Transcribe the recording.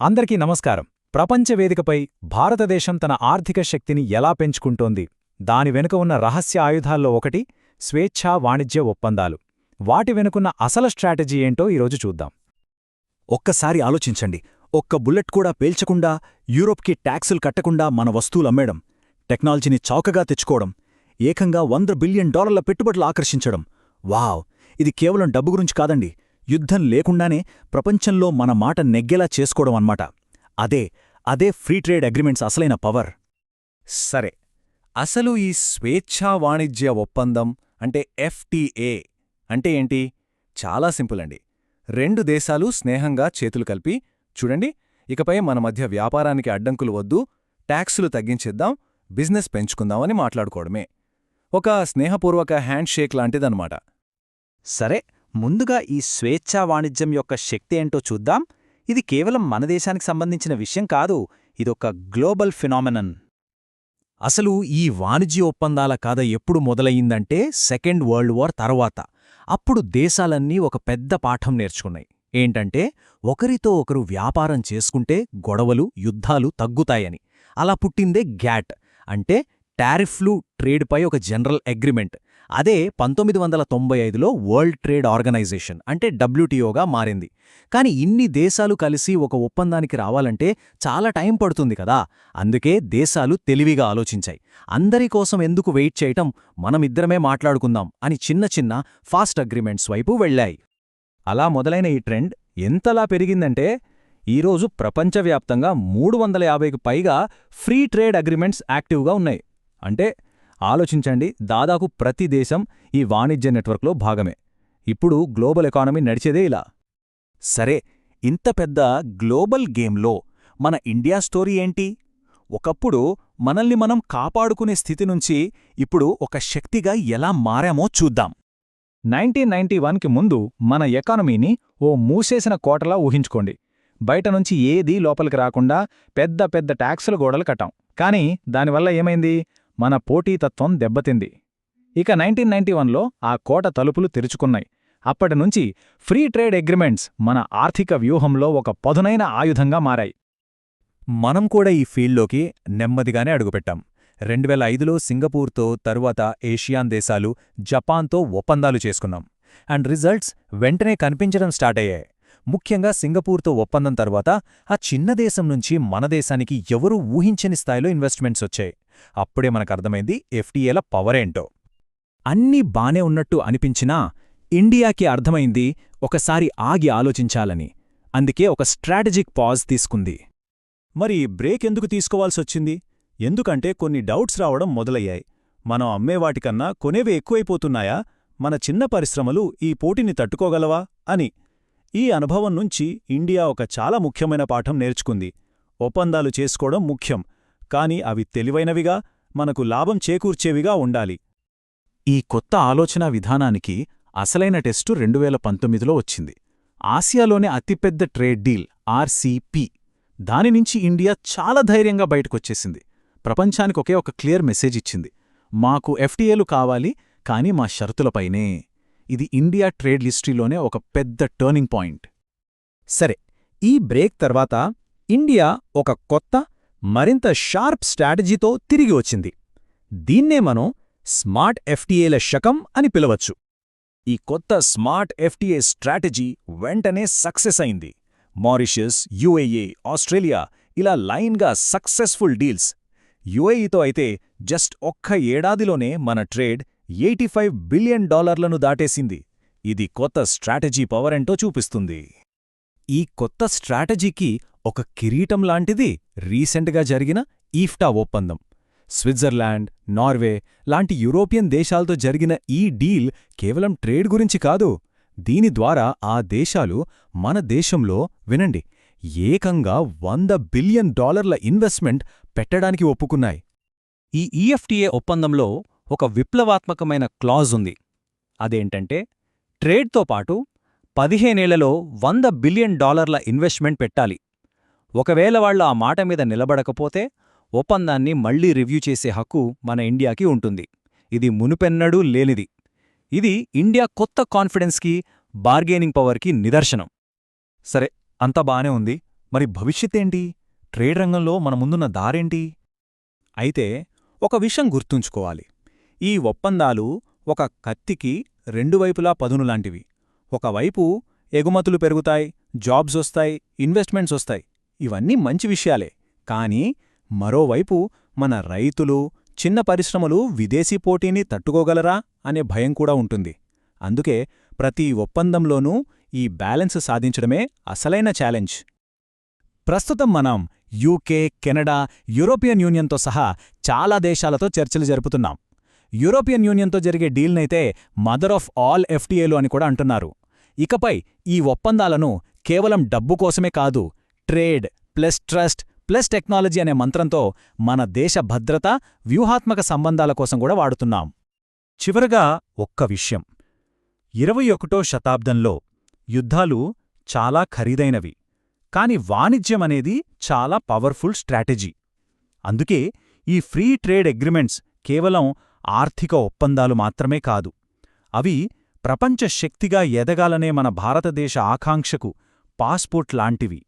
అందరికీ నమస్కారం. ప్రపంచ వేదికపై భారతదేశం తన ఆర్థిక శక్తిని ఎలా పెంచుకుంటోంది, దాని వెనుక ఉన్న రహస్య ఆయుధాల్లో ఒకటి స్వేచ్ఛా వాణిజ్య ఒప్పందాలు. వాటి వెనుకున్న అసలు స్ట్రాటజీ ఏంటో ఈరోజు చూద్దాం. ఒక్కసారి ఆలోచించండి. ఒక్క బుల్లెట్ కూడా పేల్చకుండా, యూరోప్కి ట్యాక్సులు కట్టకుండా మన వస్తువులమ్మేయడం, టెక్నాలజీని చౌకగా తెచ్చుకోవడం, ఏకంగా $100 బిలియన్ పెట్టుబడులు ఆకర్షించడం. వావ్! ఇది కేవలం డబ్బు గురించి కాదండి, యుద్ధం లేకుండానే ప్రపంచంలో మన మాట నెగ్గేలా చేసుకోవడం అన్నమాట. అదే ఫ్రీ ట్రేడ్ అగ్రిమెంట్స్ అసలైన పవర్. సరే, అసలు ఈ స్వేచ్ఛా వాణిజ్య ఒప్పందం అంటే FTA అంటే ఏంటి? చాలా సింపుల్ అండి. రెండు దేశాలు స్నేహంగా చేతులు కలిపి, చూడండి, ఇకపై మన మధ్య వ్యాపారానికి అడ్డంకులు వద్దు, ట్యాక్సులు తగ్గించేద్దాం, బిజినెస్ పెంచుకుందామని మాట్లాడుకోవడమే. ఒక స్నేహపూర్వక హ్యాండ్షేక్ లాంటిదన్నమాట. సరే, ముందుగా ఈ స్వేచ్ఛా వాణిజ్యం యొక్క శక్తి ఏంటో చూద్దాం. ఇది కేవలం మన దేశానికి సంబంధించిన విషయం కాదు, ఇదొక గ్లోబల్ ఫినామినన్. అసలు ఈ వాణిజ్య ఒప్పందాల కథ ఎప్పుడు మొదలయ్యిందంటే సెకండ్ వరల్డ్ వార్ తర్వాత. అప్పుడు దేశాలన్నీ ఒక పెద్ద పాఠం నేర్చుకున్నాయి. ఏంటంటే, ఒకరితో ఒకరు వ్యాపారం చేసుకుంటే గొడవలు, యుద్ధాలు తగ్గుతాయని. అలా పుట్టిందే గ్యాట్, అంటే టారిఫ్లు, ట్రేడ్పై ఒక జనరల్ అగ్రిమెంట్. అదే 1995లో వరల్డ్ ట్రేడ్ ఆర్గనైజేషన్ అంటే WTOగా మారింది. కాని ఇన్ని దేశాలు కలిసి ఒక ఒప్పందానికి రావాలంటే చాలా టైం పడుతుంది కదా. అందుకే దేశాలు తెలివిగా ఆలోచించాయి. అందరి కోసం ఎందుకు వెయిట్ చేయటం, మనమిద్దరమే మాట్లాడుకుందాం అని చిన్న చిన్న ఫాస్ట్ అగ్రిమెంట్స్ వైపు వెళ్లాయి. అలా మొదలైన ఈ ట్రెండ్ ఎంతలా పెరిగిందంటే ఈరోజు ప్రపంచవ్యాప్తంగా 350కి పైగా ఫ్రీ ట్రేడ్ అగ్రిమెంట్స్ యాక్టివ్గా ఉన్నాయి. అంటే ఆలోచించండి, దాదాపు ప్రతి దేశం ఈ వాణిజ్య నెట్వర్క్లో భాగమే. ఇప్పుడు గ్లోబల్ ఎకానమీ నడిచేదే ఇలా. సరే, ఇంత పెద్ద గ్లోబల్ గేమ్లో మన ఇండియా స్టోరీ ఏంటి? ఒకప్పుడు మనల్ని మనం కాపాడుకునే స్థితి నుంచి ఇప్పుడు ఒక శక్తిగా ఎలా మారామో చూద్దాం. 1991కి ముందు మన ఎకానమీని ఓ మూసేసిన కోటలా ఊహించుకోండి. బయటనుంచి ఏదీ లోపలికి రాకుండా పెద్ద పెద్ద ట్యాక్సుల గోడలు కట్టాం. కానీ దానివల్ల ఏమైంది? మన పోటీతత్వం దెబ్బతింది. ఇక 1991లో ఆ కోట తలుపులు తెరుచుకున్నాయి. అప్పటినుంచి ఫ్రీ ట్రేడ్ అగ్రిమెంట్స్ మన ఆర్థిక వ్యూహంలో ఒక పదునైన ఆయుధంగా మారాయి. మనం కూడా ఈ ఫీల్డ్లోకి నెమ్మదిగానే అడుగుపెట్టాం. 2005లో సింగపూర్తో, తరువాత ఏషియాన్ దేశాలు, జపాన్తో ఒప్పందాలు చేసుకున్నాం. అండ్ రిజల్ట్స్ వెంటనే కనిపించడం స్టార్ట్ అయ్యాయి. ముఖ్యంగా సింగపూర్తో ఒప్పందం తర్వాత ఆ చిన్న దేశం నుంచి మన దేశానికి ఎవరూ ఊహించని స్థాయిలో ఇన్వెస్ట్మెంట్స్ వచ్చాయి. అప్పుడే మనకర్థమైంది FTAల పవరేంటో. అన్నీ బానే ఉన్నట్టు అనిపించినా ఇండియాకి అర్థమైంది ఒకసారి ఆగి ఆలోచించాలని. అందుకే ఒక స్ట్రాటజిక్ పాజ్ తీసుకుంది. మరి బ్రేక్ ఎందుకు తీసుకోవాల్సొచ్చింది? ఎందుకంటే కొన్ని డౌట్స్ రావడం మొదలయ్యాయి. మనం అమ్మేవాటికన్నా కొనేవే ఎక్కువైపోతున్నాయా? మన చిన్న పరిశ్రమలు ఈ పోటీని తట్టుకోగలవా అని. ఈ అనుభవం నుంచి ఇండియా ఒక చాలా ముఖ్యమైన పాఠం నేర్చుకుంది. ఒప్పందాలు చేసుకోవడం ముఖ్యం, కాని అవి తెలివైనవిగా, మనకు లాభం చేకూర్చేవిగా ఉండాలి. ఈ కొత్త ఆలోచనా విధానానికి అసలైన టెస్టు 2019లో వచ్చింది. ఆసియాలోనే అతిపెద్ద ట్రేడ్ డీల్ RCP. దానినుంచి ఇండియా చాలా ధైర్యంగా బయటకొచ్చేసింది. ప్రపంచానికి ఒకే ఒక క్లియర్ మెసేజ్ ఇచ్చింది: మాకు FTAలు కావాలి, కాని మా షరతులపైనే. ఇది ఇండియా ట్రేడ్ హిస్టరీలోనే ఒక పెద్ద టర్నింగ్ పాయింట్. సరే, ఈ బ్రేక్ తర్వాత ఇండియా ఒక కొత్త, మరింత షార్ప్ స్ట్రాటజీతో తిరిగి వచ్చింది. దీన్నే మనం స్మార్ట్ FTAల శకం అని పిలవచ్చు. ఈ కొత్త స్మార్ట్ FTA స్ట్రాటజీ వెంటనే సక్సెస్ అయింది. మారిషస్, UAE, ఆస్ట్రేలియా ఇలా లైన్గా సక్సెస్ఫుల్ డీల్స్. UAEతో అయితే జస్ట్ ఒక్క ఏడాదిలోనే మన ట్రేడ్ $85 బిలియన్ దాటేసింది. ఇది కొత్త స్ట్రాటజీ పవరెంటో చూపిస్తుంది. ఈ కొత్త స్ట్రాటజీకి ఒక కిరీటం లాంటిది రీసెంట్గా జరిగిన ఈఫ్టా ఒప్పందం. స్విట్జర్లాండ్, నార్వే లాంటి యూరోపియన్ దేశాలతో జరిగిన ఈ డీల్ కేవలం ట్రేడ్ గురించి కాదు. దీని ద్వారా ఆ దేశాలు మన దేశంలో, వినండి, ఏకంగా $100 బిలియన్ ఇన్వెస్ట్మెంట్ పెట్టడానికి ఒప్పుకున్నాయి. ఈ EFTA ఒప్పందంలో ఒక విప్లవాత్మకమైన క్లాజ్ ఉంది. అదేంటంటే, ట్రేడ్తో పాటు 15 ఏళ్లలో $100 బిలియన్ ఇన్వెస్ట్మెంట్ పెట్టాలి. ఒకవేళ వాళ్లు ఆ మాట మీద నిలబడకపోతే ఒప్పందాన్ని మళ్లీ రివ్యూ చేసే హక్కు మన ఇండియాకి ఉంటుంది. ఇది మునుపెన్నడూ లేనిది. ఇది ఇండియా కొత్త కాన్ఫిడెన్స్కి, బార్గెనింగ్ పవర్కి నిదర్శనం. సరే, అంతా బానే ఉంది. మరి భవిష్యత్తేంటి? ట్రేడ్ రంగంలో మన ముందున్న దారేంటి? అయితే ఒక విషయం గుర్తుంచుకోవాలి. ఈ ఒప్పందాలు ఒక కత్తికి రెండు వైపులా పదునులాంటివి. ఒకవైపు ఎగుమతులు పెరుగుతాయి, జాబ్సొస్తాయి, ఇన్వెస్ట్మెంట్సొస్తాయి. ఇవన్నీ మంచి విషయాలే. కానీ మరోవైపు మన రైతులు, చిన్న పరిశ్రమలు విదేశీ పోటీని తట్టుకోగలరా అనే భయం కూడా ఉంటుంది. అందుకే ప్రతి ఒప్పందంలోనూ ఈ బ్యాలెన్స్ సాధించడమే అసలైన ఛాలెంజ్. ప్రస్తుతం మనం యూకే, కెనడా, యూరోపియన్ యూనియన్తో సహా చాలా దేశాలతో చర్చలు జరుపుతున్నాం. యూరోపియన్ యూనియన్తో జరిగే డీల్నైతే మదర్ ఆఫ్ ఆల్ ఎఫ్టీఏలు అని కూడా అంటున్నారు. ఇకపై ఈ ఒప్పందాలను కేవలం డబ్బు కోసమే కాదు, trade plus trust plus technology అనే మంత్రంతో మన దేశ భద్రత, వ్యూహాత్మక సంబంధాల కోసం కూడా వాడుతున్నాం. చివరగా ఒక్క విషయం. 21వ శతాబ్దంలో యుద్ధాలు చాలా ఖరీదైనవి. కాని వాణిజ్యమనేది చాలా పవర్ఫుల్ స్ట్రాటజీ. అందుకే ఈ ఫ్రీ ట్రేడ్ అగ్రిమెంట్స్ కేవలం ఆర్థిక ఒప్పందాలు మాత్రమే కాదు. అవి ప్రపంచ శక్తిగా ఎదగాలనే మన భారతదేశ ఆకాంక్షకు పాస్పోర్ట్ లాంటివి.